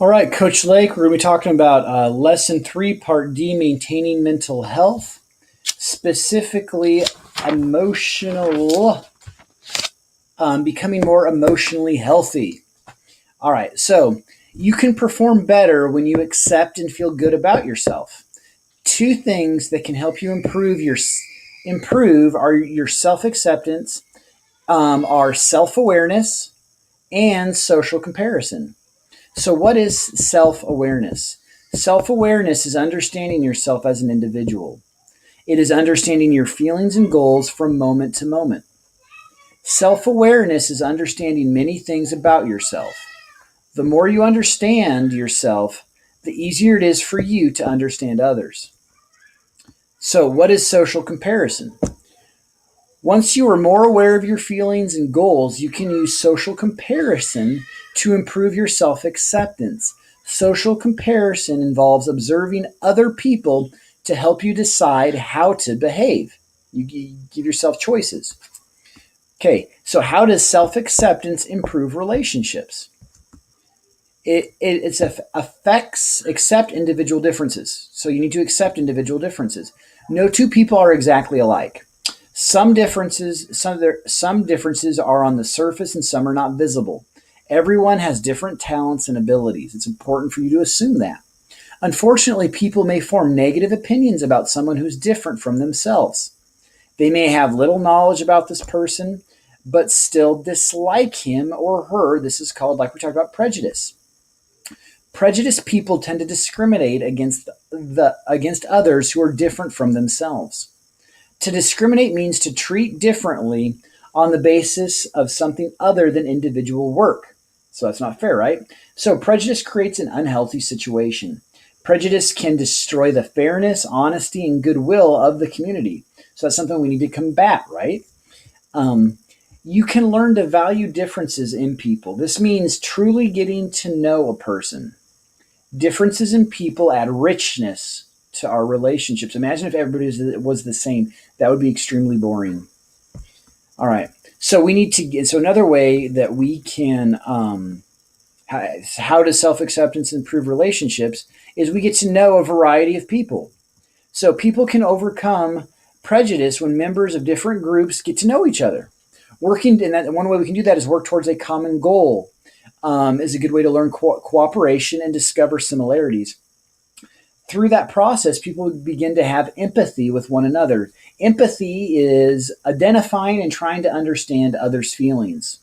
All right, Coach Lake, we're going to be talking about lesson three, part D, maintaining mental health, specifically emotional, becoming more emotionally healthy. All right, so you can perform better when you accept and feel good about yourself. Two things that can help you improve are your self acceptance, are self awareness, and social comparison. So, what is self awareness? Self awareness is understanding yourself as an individual. It is understanding your feelings and goals from moment to moment. Self awareness is understanding many things about yourself. The more you understand yourself, the easier it is for you to understand others. So, what is social comparison? Once you are more aware of your feelings and goals, you can use social comparison to improve your self acceptance. Social comparison involves observing other people to help you decide how to behave. You give yourself choices. Okay, so how does self acceptance improve relationships? It affects accept individual differences. So you need to accept individual differences. No two people are exactly alike. Some differences are on the surface and some are not visible. Everyone has different talents and abilities. It's important for you to assume that. Unfortunately, people may form negative opinions about someone who's different from themselves. They may have little knowledge about this person, but still dislike him or her. This is called, like we talked about, prejudice. Prejudiced people tend to discriminate against others who are different from themselves. To discriminate means to treat differently on the basis of something other than individual work. So that's not fair, right? So prejudice creates an unhealthy situation. Prejudice can destroy the fairness, honesty, and goodwill of the community. So that's something we need to combat, right? Um, you can learn to value differences in people. This means truly getting to know a person. Differences in people add richness to our relationships. Imagine if everybody was the same. That would be extremely boring. All right. So we need to get. So another way that we can, how does self acceptance improve relationships? Is we get to know a variety of people. So people can overcome prejudice when members of different groups get to know each other. Working, and that one way we can do that is work towards a common goal. Is a good way to learn cooperation and discover similarities. Through that process, people begin to have empathy with one another. Empathy is identifying and trying to understand others' feelings.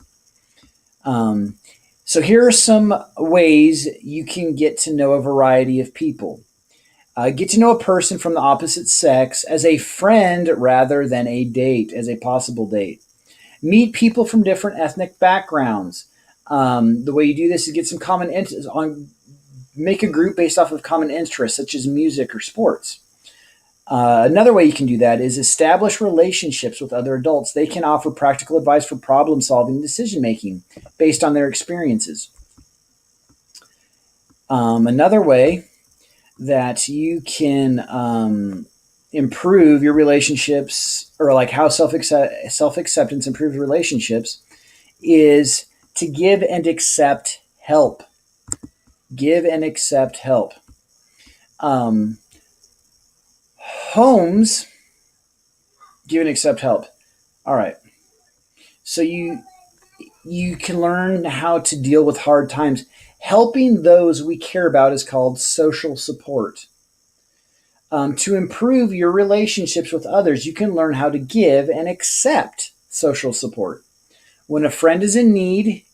Um, so, here are some ways you can get to know a variety of people. Get to know a person from the opposite sex as a friend rather than a date, as a possible date. Meet people from different ethnic backgrounds. The way you do this is get some common interests on make a group based off of common interests such as music or sports. Another way you can do that is establish relationships with other adults. They can offer practical advice for problem solving and decision making based on their experiences. Another way that you can improve your relationships, or like how self acceptance improves relationships, is to give and accept help. Give and accept help. Um, Homes give and accept help. All right. So you can learn how to deal with hard times. Helping those we care about is called social support. To improve your relationships with others, you can learn how to give and accept social support. When a friend is in need,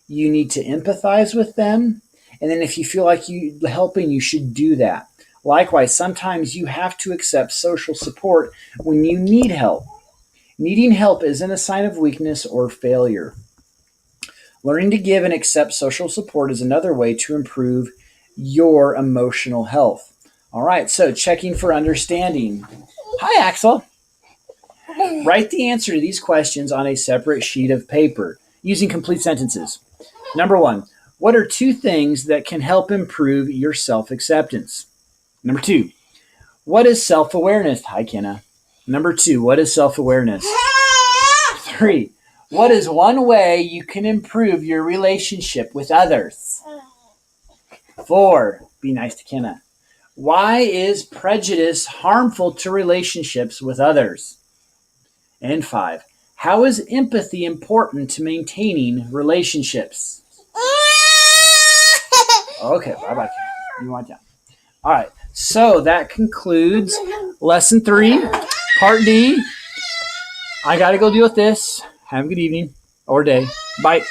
you need to empathize with them. And then if you feel like you helping, you should do that. Likewise, sometimes you have to accept social support when you need help. Needing help isn't a sign of weakness or failure. Learning to give and accept social support is another way to improve your emotional health. All right, so checking for understanding. Hi, Axel. Write the answer to these questions on a separate sheet of paper using complete sentences. Number one, what are two things that can help improve your self acceptance? Number two, what is self awareness? Hi, Kenna. Number two, what is self awareness? Three, what is one way you can improve your relationship with others? 4, be nice to Kenna. Why is prejudice harmful to relationships with others? And 5, how is empathy important to maintaining relationships? Okay, bye-bye. You want that? All right, so that concludes Lesson 3, Part D. I got to go deal with this. Have a good evening or day. Bye.